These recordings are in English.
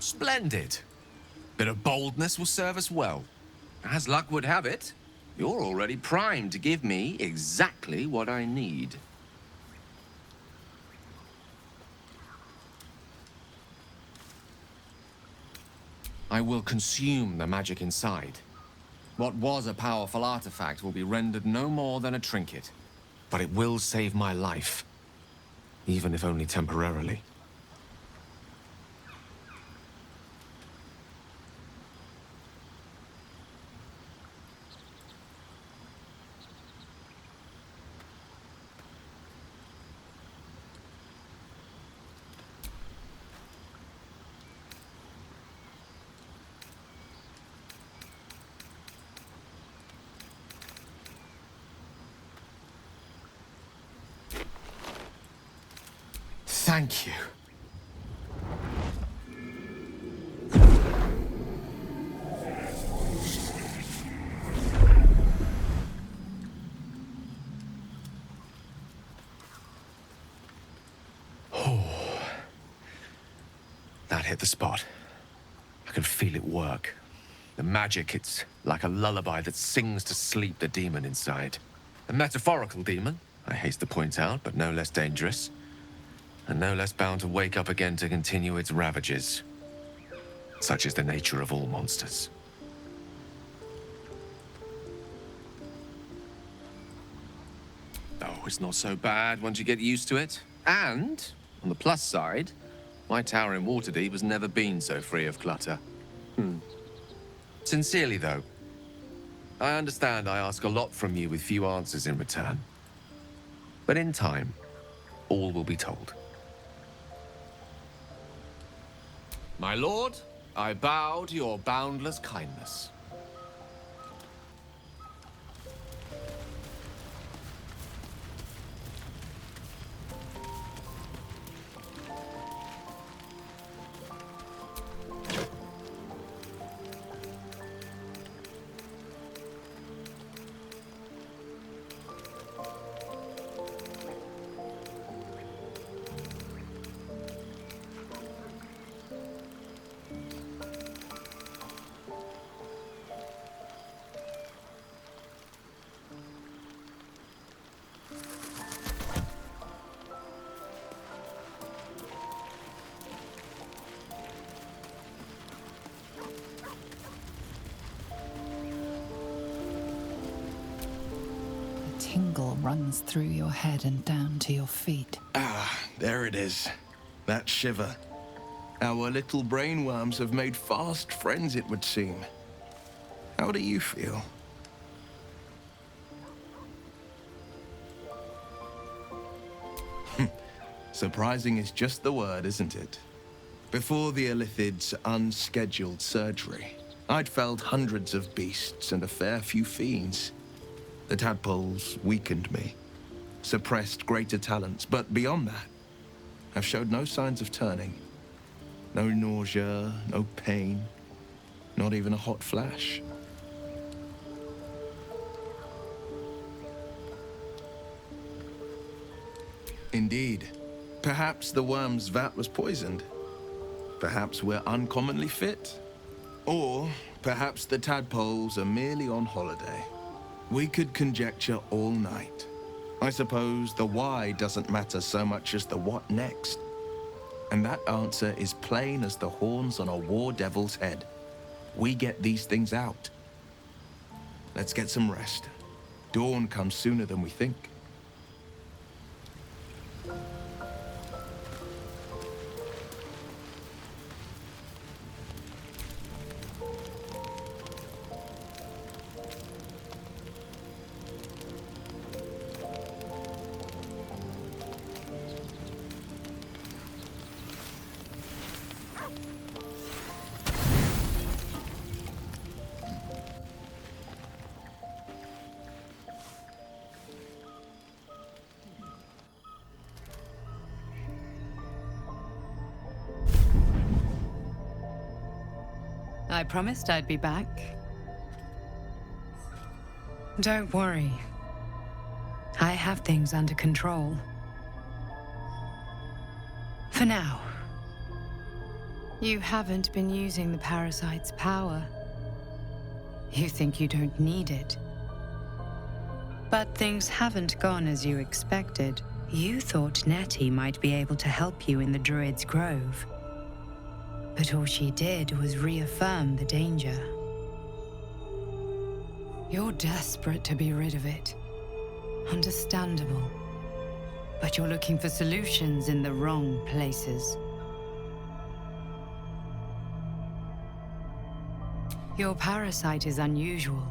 Splendid. Bit of boldness will serve us well. As luck would have it, you're already primed to give me exactly what I need. I will consume the magic inside. What was a powerful artifact will be rendered no more than a trinket. But it will save my life, even if only temporarily. Thank you. That hit the spot. I can feel it work. The magic, it's like a lullaby that sings to sleep the demon inside. A metaphorical demon, I haste to point out, but no less dangerous. And no less bound to wake up again to continue its ravages. Such is the nature of all monsters. Oh, it's not so bad once you get used to it. And, on the plus side, my tower in Waterdeep has never been so free of clutter. Sincerely, though, I understand I ask a lot from you with few answers in return. But in time, all will be told. My lord, I bow to your boundless kindness. Tingle runs through your head and down to your feet. Ah, there it is. That shiver. Our little brainworms have made fast friends, it would seem. How do you feel? Surprising is just the word, isn't it? Before the Illithid's unscheduled surgery, I'd felled hundreds of beasts and a fair few fiends. The tadpoles weakened me, suppressed greater talents, but beyond that, I've showed no signs of turning. No nausea, no pain, not even a hot flash. Indeed. Perhaps the worm's vat was poisoned. Perhaps we're uncommonly fit. Or perhaps the tadpoles are merely on holiday. We could conjecture all night. I suppose the why doesn't matter so much as the what next. And that answer is plain as the horns on a war devil's head. We get these things out. Let's get some rest. Dawn comes sooner than we think. I promised I'd be back. Don't worry. I have things under control. For now. You haven't been using the parasite's power. You think you don't need it. But things haven't gone as you expected. You thought Nettie might be able to help you in the Druid's Grove. But all she did was reaffirm the danger. You're desperate to be rid of it. Understandable. But you're looking for solutions in the wrong places. Your parasite is unusual.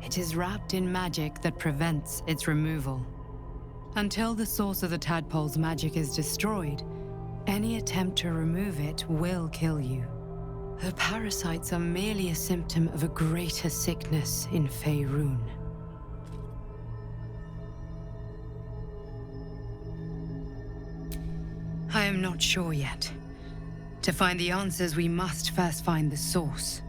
It is wrapped in magic that prevents its removal. Until the source of the tadpole's magic is destroyed, any attempt to remove it will kill you. The parasites are merely a symptom of a greater sickness in Faerun. I am not sure yet. To find the answers, we must first find the source.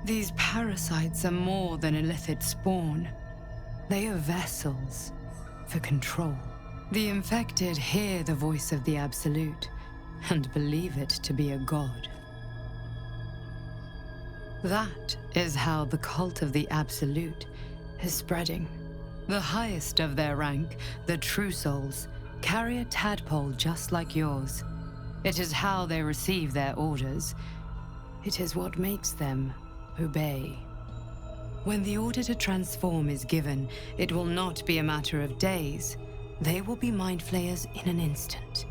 These parasites are more than illithid spawn. They are vessels for control. The infected hear the voice of the Absolute and believe it to be a god. That is how the cult of the Absolute is spreading. The highest of their rank, the True Souls, carry a tadpole just like yours. It is how they receive their orders. It is what makes them obey. When the order to transform is given, it will not be a matter of days. They will be mind flayers in an instant.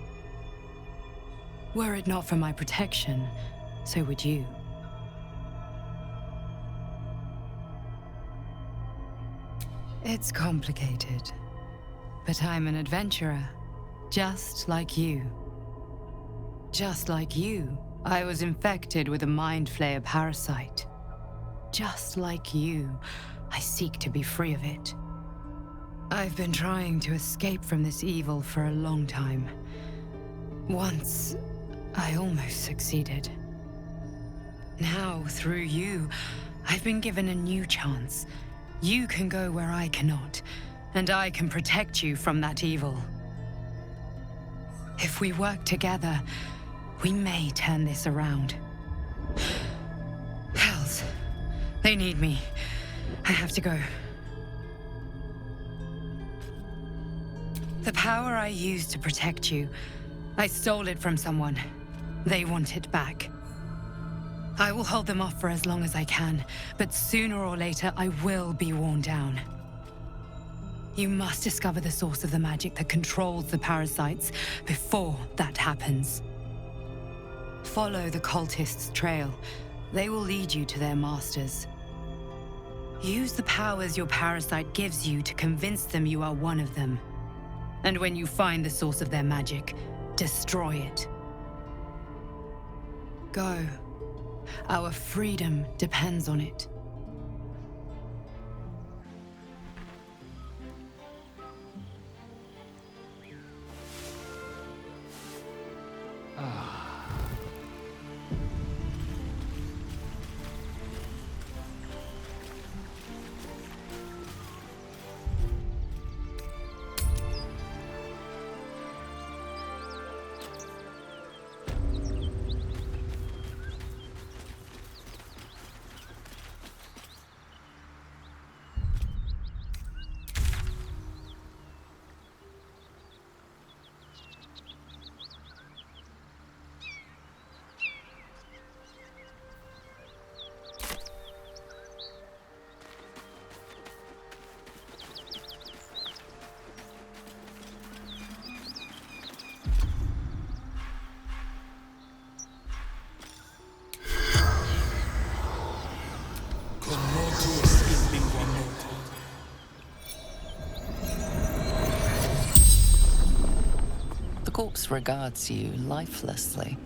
Were it not for my protection, so would you. It's complicated, but I'm an adventurer, just like you. Just like you, I was infected with a mind flayer parasite. Just like you, I seek to be free of it. I've been trying to escape from this evil for a long time. Once, I almost succeeded. Now, through you, I've been given a new chance. You can go where I cannot, and I can protect you from that evil. If we work together, we may turn this around. Hells. They need me. I have to go. The power I used to protect you, I stole it from someone. They want it back. I will hold them off for as long as I can, but sooner or later I will be worn down. You must discover the source of the magic that controls the parasites before that happens. Follow the cultists' trail. They will lead you to their masters. Use the powers your parasite gives you to convince them you are one of them. And when you find the source of their magic, destroy it. Go. Our freedom depends on it. The corpse regards you lifelessly.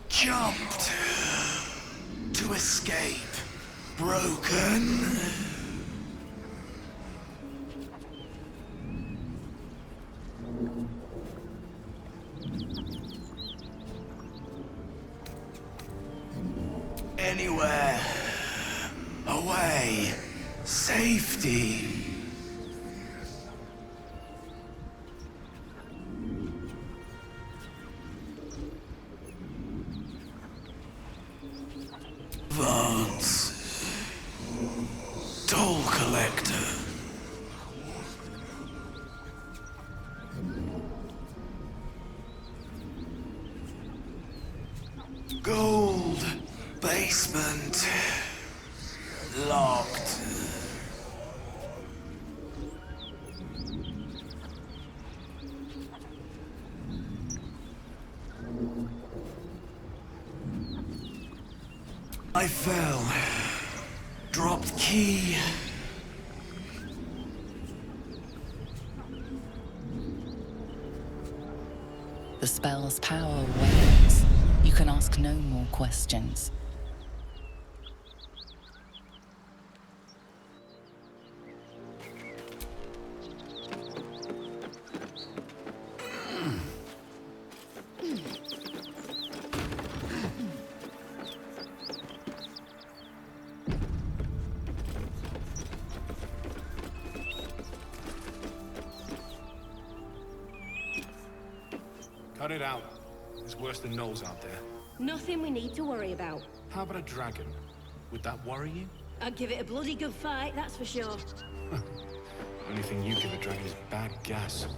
Jumped to escape. Broken. Anywhere. Away. Safety. collector. Gold basement locked. I fell. Dropped key. The spell's power wanes. You can ask no more questions. Cut it out. There's worse than gnolls out there. Nothing we need to worry about. How about a dragon? Would that worry you? I'd give it a bloody good fight, that's for sure. Only thing you give a dragon is bad gas.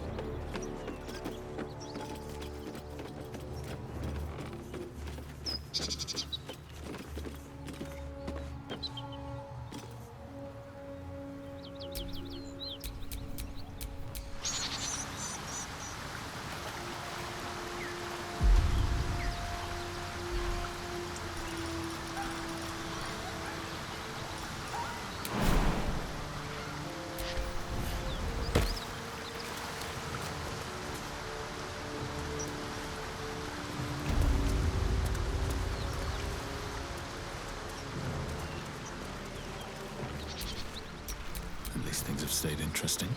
At least things have stayed interesting.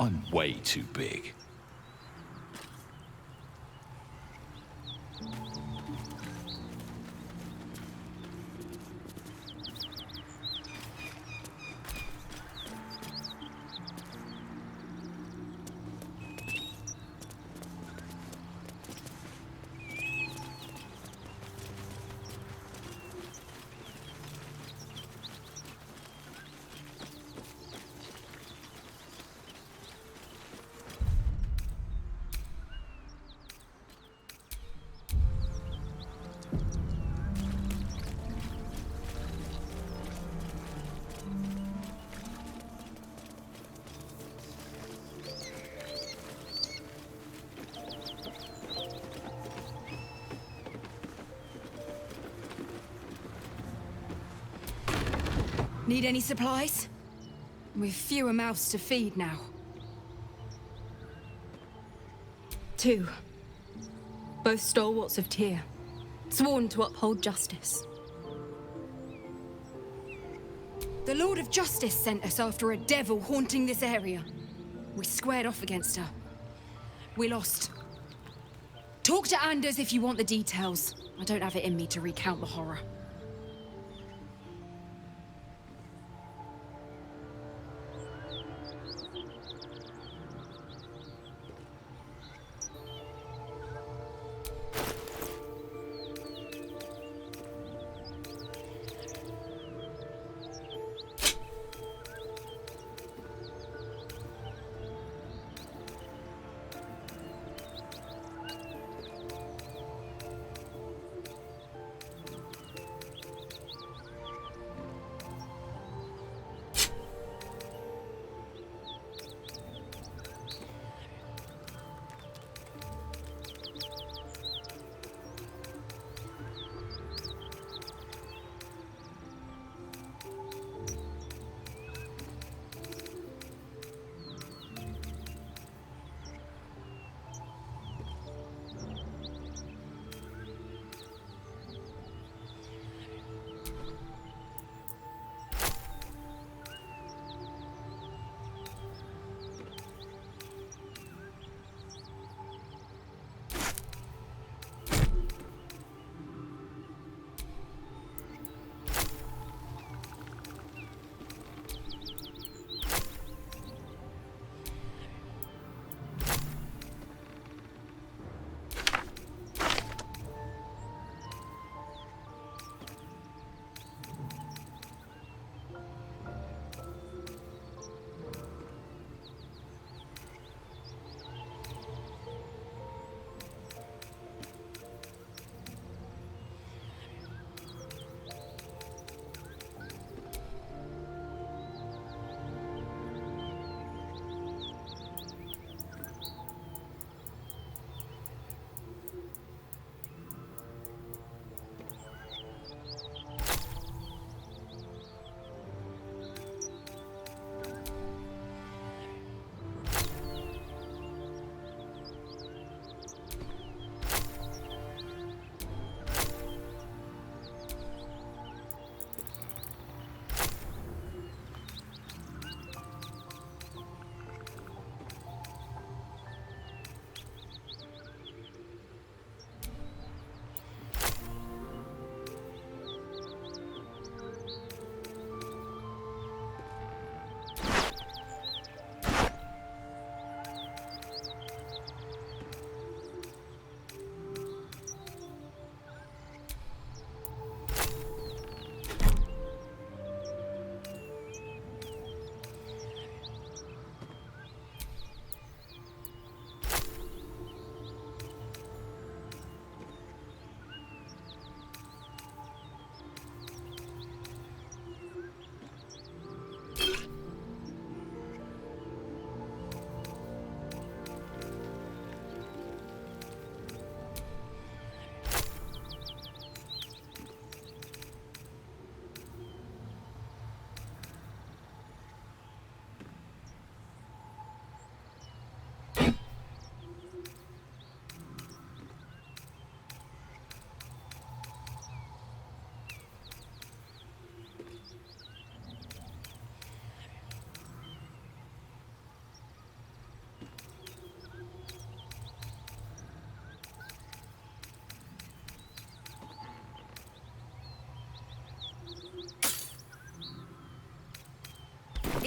I'm way too big. Need any supplies? We've fewer mouths to feed now. 2. Both stalwarts of Tyr, sworn to uphold justice. The Lord of Justice sent us after a devil haunting this area. We squared off against her. We lost. Talk to Anders if you want the details. I don't have it in me to recount the horror.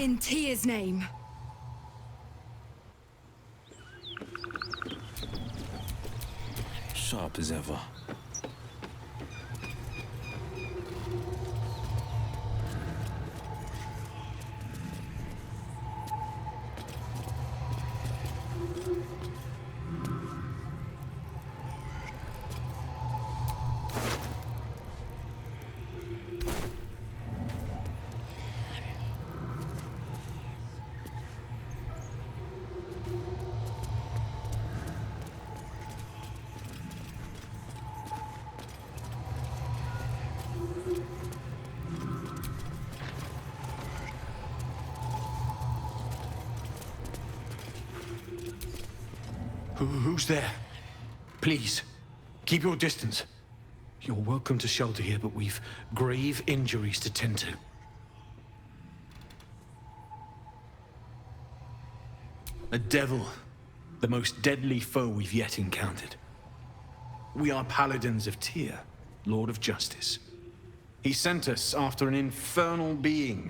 In Tia's name. Sharp as ever. Who's there? Please, keep your distance. You're welcome to shelter here, but we've grave injuries to tend to. A devil, the most deadly foe we've yet encountered. We are paladins of Tyr, Lord of Justice. He sent us after an infernal being,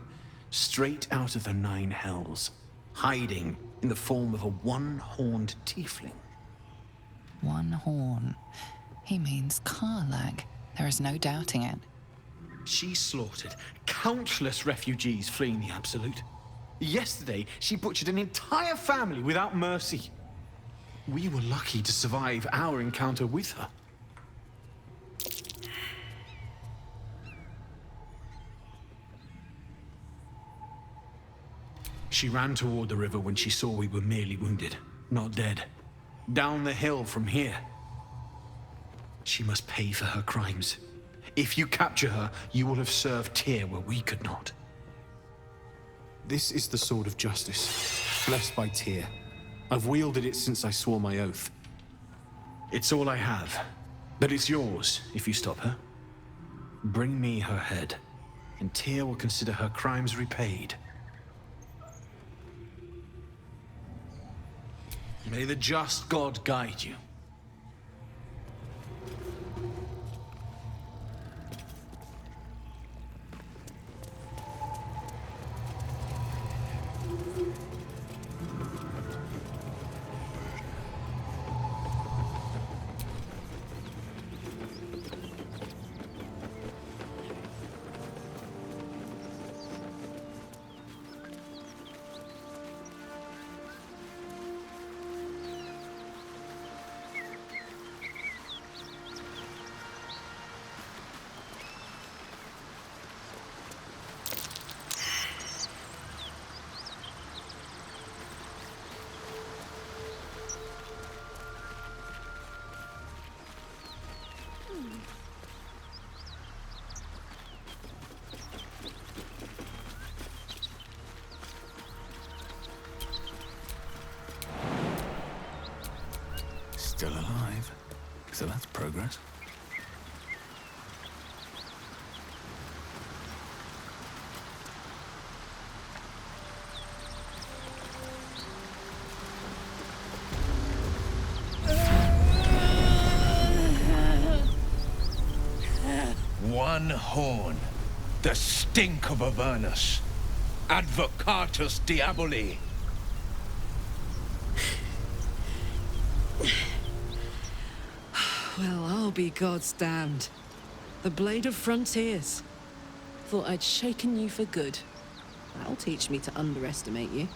straight out of the Nine Hells, hiding in the form of a one-horned tiefling. One horn. He means Karlach. There is no doubting it. She slaughtered countless refugees fleeing the Absolute. Yesterday, she butchered an entire family without mercy. We were lucky to survive our encounter with her. She ran toward the river when she saw we were merely wounded, not dead. Down the hill from here. She must pay for her crimes. If you capture her, you will have served Tyr where we could not. This is the sword of justice, blessed by Tyr. I've wielded it since I swore my oath. It's all I have, but it's yours if you stop her. Bring me her head, and Tyr will consider her crimes repaid. May the just God guide you. Still alive. So that's progress. One horn. The stink of Avernus. Advocatus Diaboli. Well, I'll be God's damned. The Blade of Frontiers. Thought I'd shaken you for good. That'll teach me to underestimate you.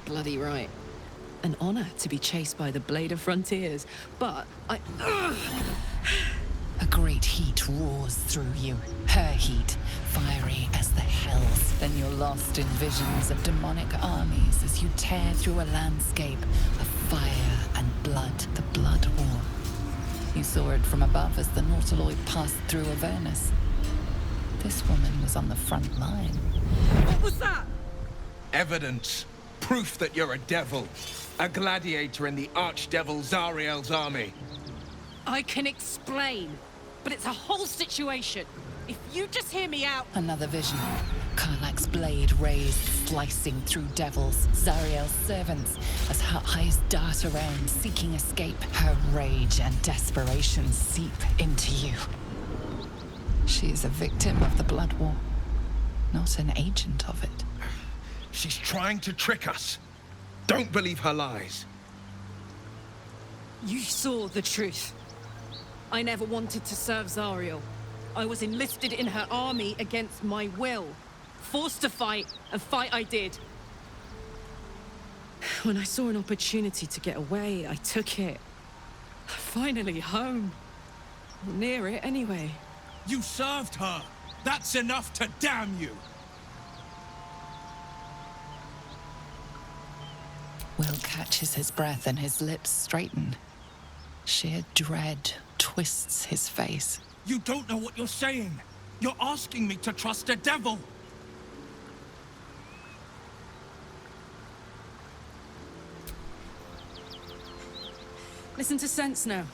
Bloody right. An honor to be chased by the Blade of Frontiers, but I... A great heat roars through you. Her heat, fiery as the hells. Then you're lost in visions of demonic armies as you tear through a landscape of fire and blood, the Blood War. You saw it from above as the Nautiloid passed through Avernus. This woman was on the front line. What was that? Evidence. Proof that you're a devil. A gladiator in the archdevil Zariel's army. I can explain, but it's a whole situation. If you just hear me out... Another vision. Karlach's blade raised, slicing through devils, Zariel's servants, as her eyes dart around, seeking escape. Her rage and desperation seep into you. She is a victim of the Blood War, not an agent of it. She's trying to trick us. Don't believe her lies. You saw the truth. I never wanted to serve Zariel. I was enlisted in her army against my will. Forced to fight, and fight I did. When I saw an opportunity to get away, I took it. Finally home. Near it, anyway. You served her! That's enough to damn you! Will catches his breath and his lips straighten. Sheer dread twists his face. You don't know what you're saying! You're asking me to trust a devil! Listen to sense now.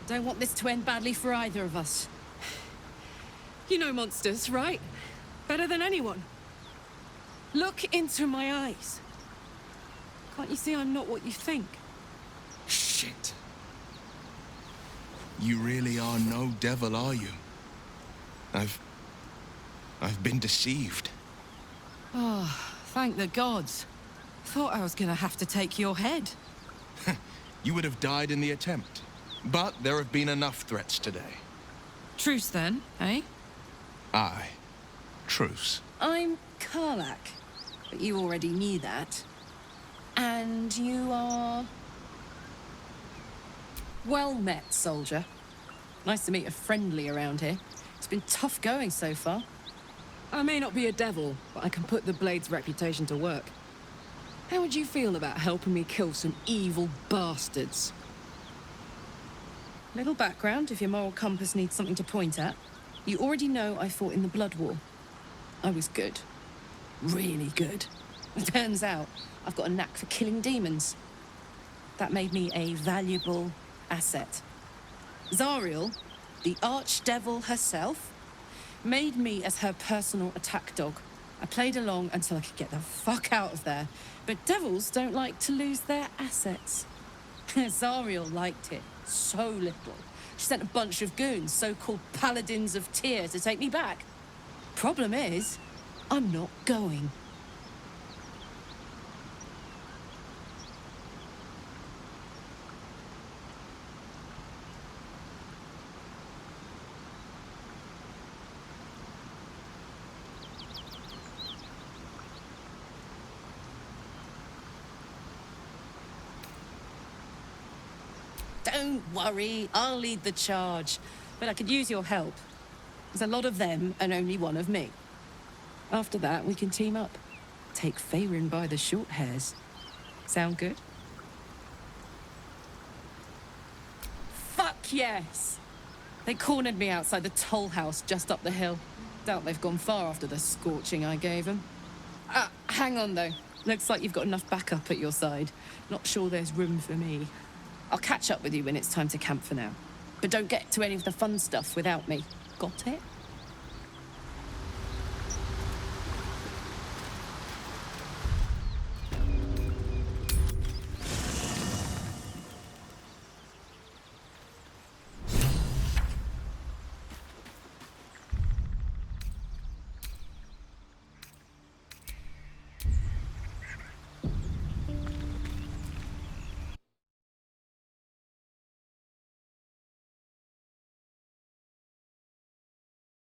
I don't want this to end badly for either of us. You know monsters, right? Better than anyone. Look into my eyes. Can't you see I'm not what you think? Shit. You really are no devil, are you? I've been deceived. Oh, thank the gods. Thought I was gonna have to take your head. You would have died in the attempt. But there have been enough threats today. Truce then, eh? Aye. Truce. I'm Karlach, but you already knew that. And you are... Well met, soldier. Nice to meet a friendly around here. It's been tough going so far. I may not be a devil, but I can put the Blade's reputation to work. How would you feel about helping me kill some evil bastards? Little background if your moral compass needs something to point at. You already know I fought in the Blood War. I was good. Really good. It turns out I've got a knack for killing demons. That made me a valuable asset. Zariel, the archdevil herself, made me as her personal attack dog. I played along until I could get the fuck out of there. But devils don't like to lose their assets. Zariel liked it so little. She sent a bunch of goons, so-called paladins of Tyr, to take me back. Problem is, I'm not going. Don't worry, I'll lead the charge. But I could use your help. There's a lot of them and only one of me. After that, we can team up. Take Faerun by the short hairs. Sound good? Fuck yes! They cornered me outside the toll house just up the hill. Doubt they've gone far after the scorching I gave them. Hang on though. Looks like you've got enough backup at your side. Not sure there's room for me. I'll catch up with you when it's time to camp for now. But don't get to any of the fun stuff without me. Got it?